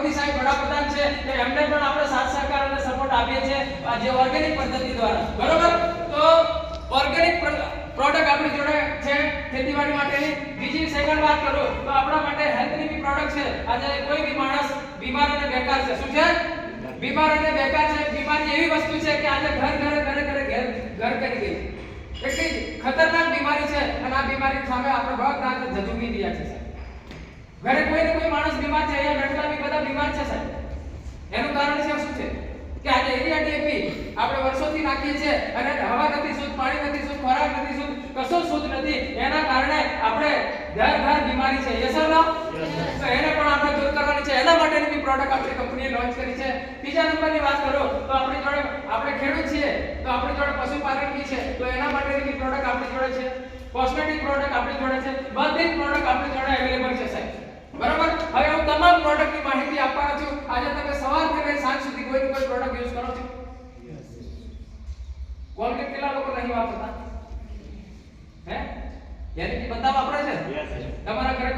મોદી સાહેબ વડાપ્રધાન છે કે એમને પણ આપણે સાથ સહકાર અને સપોર્ટ આપીએ છીએ જે ઓર્ગેનિક પદ્ધતિ દ્વારા, બરોબર? તો ઓર્ગેનિક પ્રોડક્ટ આપણી જોડે છે ખેતીવાડી માટેની. બીજી સેકન્ડ વાત કરું તો આપણા માટે હેલ્થની બી પ્રોડક્ટ છે. આજે કોઈ બી માણસ બીમાર અને બેકાર છે, શું છે? બીમાર અને બેકાર છે. બીમારી એવી વસ્તુ છે કે આજે ઘર કરી ગઈ. એટલી ખતરનાક બીમારી છે અને આ બીમારી સામે આપણે બહુ ઝઝૂમી રહ્યા છે સાહેબ. ઘરે કોઈ ને કોઈ માણસ બીમાર છે, અહીંયા બેઠેલા બી બધા બીમાર છે સાહેબ. એનું કારણ છે શું છે કે આજે યુરિયા ડીએપી આપણે વર્ષોથી નાખીએ છીએ અને હવા નથી શુદ્ધ, પાણી નથી શુદ્ધ, ખોરાક નથી શુદ્ધ, કશું શુદ્ધ નથી. એના કારણે આપણે ઘર બીમારી છે. યસ ઓર નો? તો એને પણ આપણે દૂર કરવાની છે. એના માટેની બી પ્રોડક્ટ આપણી કંપનીએ લોન્ચ કરી છે. ત્રીજા નંબરની વાત કરું તો આપણી જોડે આપણે ખેડૂત છીએ તો આપણી જોડે પશુપાલન બી છે, તો એના માટેની બી પ્રોડક્ટ આપણી જોડે છે. કોસ્મેટિક પ્રોડક્ટ આપણી જોડે છે. બધી જ પ્રોડક્ટ આપણી જોડે અવેલેબલ છે સાહેબ, બરાબર? હવે હું તમામ પ્રોડક્ટની માહિતી આપવાનો છું. આજે તમે સવારથી લઈને સાંજ સુધી કોઈ પ્રોડક્ટ યુઝ કરો છો? કોલગેટ કેટલા લોકો નહીં વાપરતા? હે? યાની કે બધા વાપરે છે? તમારા ઘરે